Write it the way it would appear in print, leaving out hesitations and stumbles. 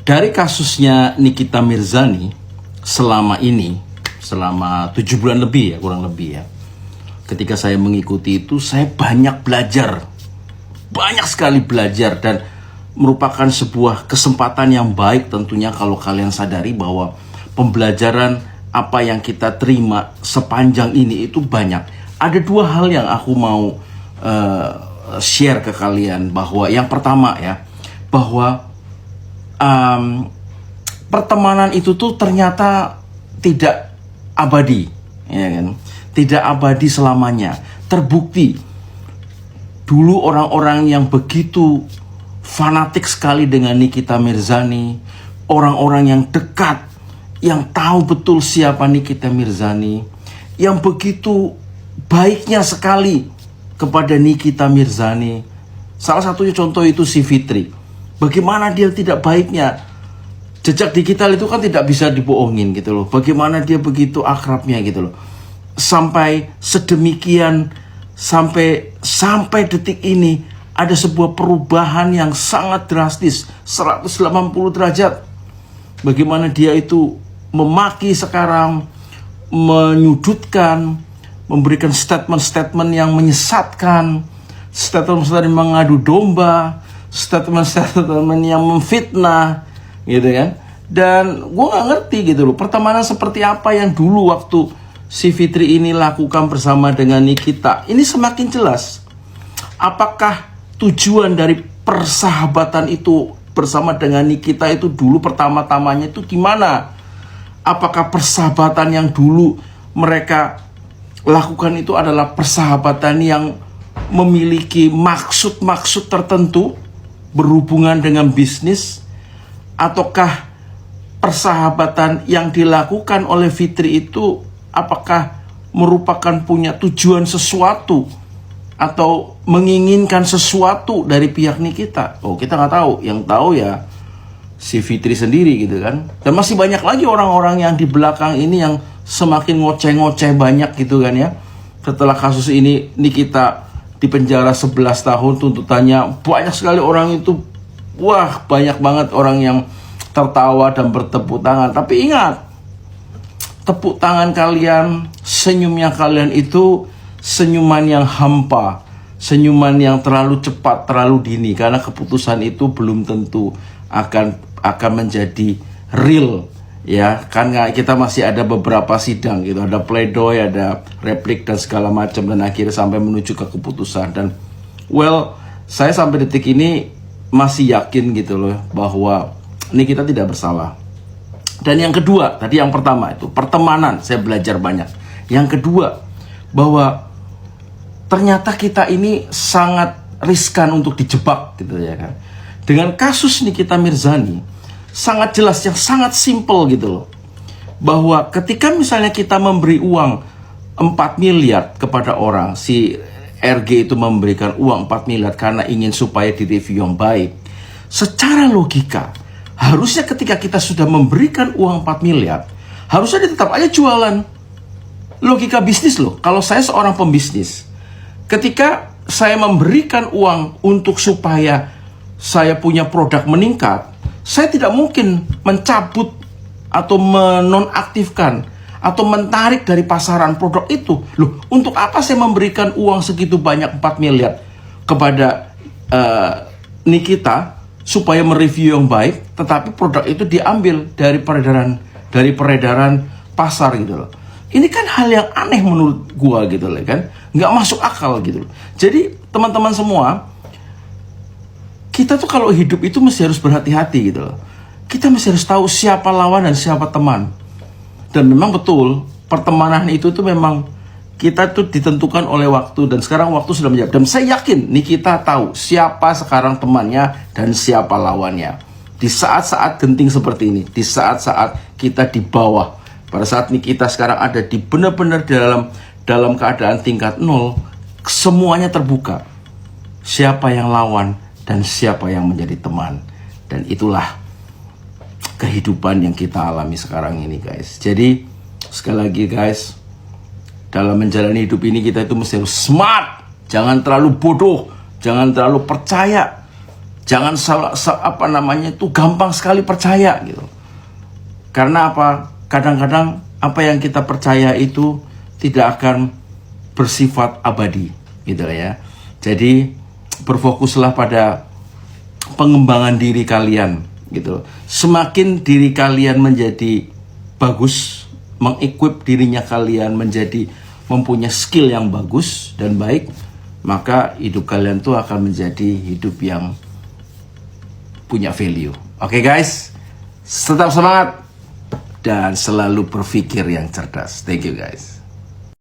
Dari kasusnya Nikita Mirzani selama 7 bulan lebih ya, kurang lebih ya. Ketika saya mengikuti itu, saya banyak sekali belajar, dan merupakan sebuah kesempatan yang baik tentunya kalau kalian sadari bahwa pembelajaran apa yang kita terima sepanjang ini itu banyak. Ada dua hal yang aku mau share ke kalian, bahwa yang pertama ya, bahwa pertemanan itu tuh ternyata tidak abadi, ya kan? Tidak abadi selamanya. Terbukti dulu orang-orang yang begitu fanatik sekali dengan Nikita Mirzani, orang-orang yang dekat, yang tahu betul siapa Nikita Mirzani, yang begitu baiknya sekali kepada Nikita Mirzani. Salah satunya contoh itu si Fitri. Bagaimana dia tidak baiknya. Jejak digital itu kan tidak bisa dibohongin gitu loh. Bagaimana dia begitu akrabnya gitu loh. Sampai sedemikian, sampai detik ini ada sebuah perubahan yang sangat drastis, 180 derajat. Bagaimana dia itu memaki sekarang, menyudutkan, memberikan statement-statement yang menyesatkan, statement-statement yang mengadu domba, statement-statement yang memfitnah, gitu kan. Dan gue gak ngerti gitu loh, pertemanan seperti apa yang dulu waktu si Fitri ini lakukan bersama dengan Nikita, ini semakin jelas. Apakah tujuan dari persahabatan itu bersama dengan Nikita itu dulu pertama-tamanya itu gimana? Apakah persahabatan yang dulu mereka lakukan itu adalah persahabatan yang memiliki maksud-maksud tertentu berhubungan dengan bisnis, ataukah persahabatan yang dilakukan oleh Fitri itu apakah merupakan punya tujuan sesuatu atau menginginkan sesuatu dari pihak Nikita? Oh, kita nggak tahu. Yang tahu ya si Fitri sendiri gitu kan. Dan masih banyak lagi orang-orang yang di belakang ini yang semakin ngoceh-ngoceh banyak gitu kan ya. Setelah kasus ini Nikita di penjara 11 tahun, tuntutannya banyak sekali orang itu, wah banyak banget orang yang tertawa dan bertepuk tangan. Tapi ingat, tepuk tangan kalian, senyumnya kalian itu senyuman yang hampa, senyuman yang terlalu cepat, terlalu dini, karena keputusan itu belum tentu akan menjadi real. Ya, karena kita masih ada beberapa sidang gitu, ada pledoi, ada replik dan segala macam, dan akhirnya sampai menuju ke keputusan. Dan saya sampai detik ini masih yakin gitu loh bahwa ini kita tidak bersalah. Dan yang kedua, tadi yang pertama itu pertemanan, saya belajar banyak. Yang kedua, bahwa ternyata kita ini sangat riskan untuk dijebak gitu ya kan. Dengan kasus Nikita Mirzani sangat jelas, yang sangat simple gitu loh, bahwa ketika misalnya kita memberi uang 4 miliar kepada orang, si RG itu memberikan uang 4 miliar karena ingin supaya direview yang baik, secara logika harusnya ketika kita sudah memberikan uang 4 miliar harusnya dia tetap aja jualan. Logika bisnis loh. Kalau saya seorang pembisnis, ketika saya memberikan uang untuk supaya saya punya produk meningkat, saya tidak mungkin mencabut atau menonaktifkan atau menarik dari pasaran produk itu. Loh, untuk apa saya memberikan uang segitu banyak 4 miliar kepada Nikita supaya mereview yang baik, tetapi produk itu diambil dari peredaran pasar gitu loh. Ini kan hal yang aneh menurut gua gitu loh kan, nggak masuk akal gitu loh. Jadi teman-teman semua, kita tuh kalau hidup itu mesti harus berhati-hati gitu loh. Kita mesti harus tahu siapa lawan dan siapa teman. Dan memang betul, pertemanan itu tuh memang kita tuh ditentukan oleh waktu, dan sekarang waktu sudah menjawab. Dan saya yakin Nikita tahu siapa sekarang temannya dan siapa lawannya. Di saat-saat genting seperti ini, di saat-saat kita di bawah, pada saat Nikita sekarang ada di benar-benar dalam keadaan tingkat 0, semuanya terbuka. Siapa yang lawan dan siapa yang menjadi teman. Dan itulah kehidupan yang kita alami sekarang ini guys. Jadi sekali lagi guys, dalam menjalani hidup ini kita itu mesti harus smart. Jangan terlalu bodoh, jangan terlalu percaya, Jangan gampang sekali percaya gitu. Karena apa? Kadang-kadang apa yang kita percaya itu tidak akan bersifat abadi, gitu ya. Jadi berfokuslah pada pengembangan diri kalian, gitu. Semakin diri kalian menjadi bagus, mengequip dirinya kalian menjadi mempunyai skill yang bagus dan baik, maka hidup kalian tuh akan menjadi hidup yang punya value. Oke guys, tetap semangat dan selalu berpikir yang cerdas. Thank you guys.